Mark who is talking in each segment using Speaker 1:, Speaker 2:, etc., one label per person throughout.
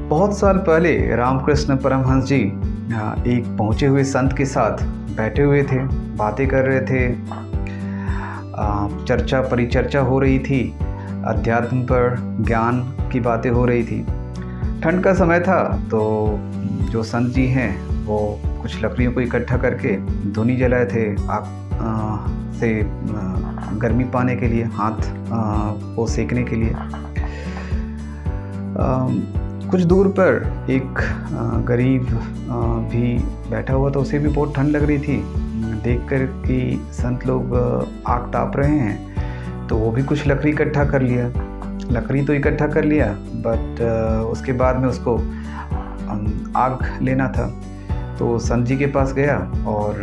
Speaker 1: बहुत साल पहले रामकृष्ण परमहंस जी एक पहुँचे हुए संत के साथ बैठे हुए थे, बातें कर रहे थे। परिचर्चा हो रही थी, अध्यात्म पर ज्ञान की बातें हो रही थी। ठंड का समय था तो जो संत जी हैं वो कुछ लकड़ियों को इकट्ठा करके धुनी जलाए थे आग से गर्मी पाने के लिए, हाथ को सेकने के लिए। कुछ दूर पर एक गरीब भी बैठा हुआ था, उसे भी बहुत ठंड लग रही थी। देखकर कि संत लोग आग ताप रहे हैं तो वो भी कुछ लकड़ी इकट्ठा कर लिया। लकड़ी तो इकट्ठा कर लिया, बट उसके बाद में उसको आग लेना था। तो संत जी के पास गया और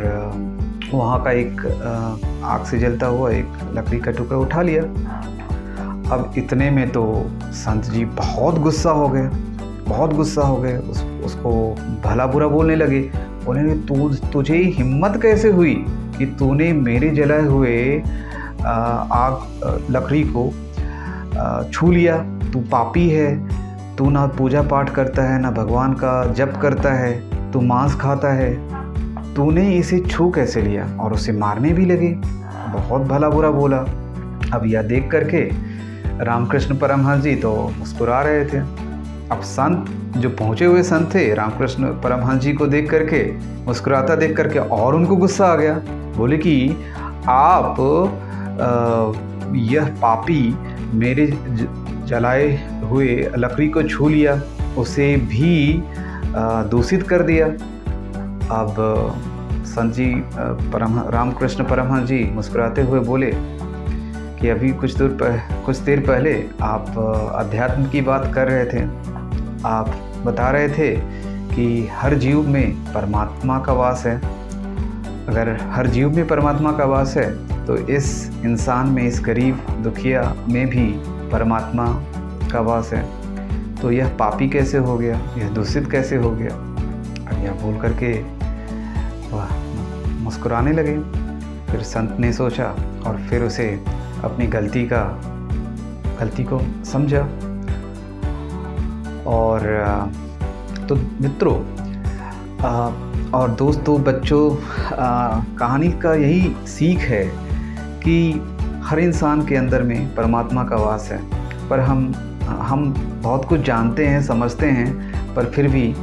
Speaker 1: वहाँ का एक आग से जलता हुआ एक लकड़ी का टुकड़ा उठा लिया। अब इतने में तो संत जी बहुत गुस्सा हो गए, उसको भला बुरा बोलने लगे। बोले, तुझे हिम्मत कैसे हुई कि तूने मेरे जलाए हुए आग लकड़ी को छू लिया? तू पापी है, तू ना पूजा पाठ करता है, ना भगवान का जप करता है, तू मांस खाता है, तूने इसे छू कैसे लिया? और उसे मारने भी लगे, बहुत भला बुरा बोला। अब यह देख करके रामकृष्ण परमहंस जी तो मुस्कुरा रहे थे। अब संत जो पहुँचे हुए संत थे रामकृष्ण परमहंस जी को देख करके, मुस्कुराता देख करके और उनको गुस्सा आ गया। बोले कि आप यह पापी मेरे जलाए हुए लकड़ी को छू लिया, उसे भी दूषित कर दिया। अब संत जी रामकृष्ण परमहंस जी मुस्कुराते हुए बोले कि अभी कुछ देर पहले आप अध्यात्म की बात कर रहे थे। आप बता रहे थे कि हर जीव में परमात्मा का वास है। अगर हर जीव में परमात्मा का वास है तो इस इंसान में, इस गरीब दुखिया में भी परमात्मा का वास है। तो यह पापी कैसे हो गया, यह दूषित कैसे हो गया? अब यह बोल करके वह मुस्कुराने लगे। फिर संत ने सोचा और फिर उसे अपनी गलती को समझा। और तो मित्रों और दोस्तों, बच्चों, कहानी का यही सीख है कि हर इंसान के अंदर में परमात्मा का वास है। पर हम बहुत कुछ जानते हैं, समझते हैं, पर फिर भी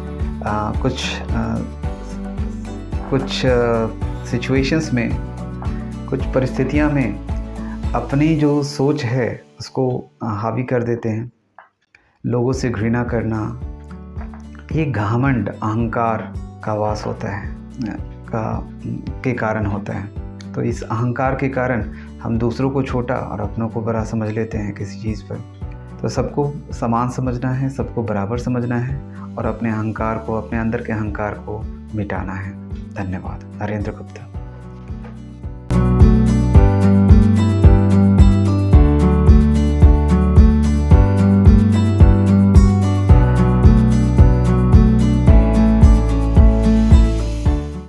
Speaker 1: कुछ सिचुएशंस में, कुछ परिस्थितियां में अपनी जो सोच है उसको हावी कर देते हैं। लोगों से घृणा करना, ये घमंड, अहंकार का वास होता है, के कारण होता है। तो इस अहंकार के कारण हम दूसरों को छोटा और अपनों को बड़ा समझ लेते हैं किसी चीज़ पर। तो सबको समान समझना है, सबको बराबर समझना है और अपने अहंकार को, अपने अंदर के अहंकार को मिटाना है। धन्यवाद। नरेंद्र गुप्ता।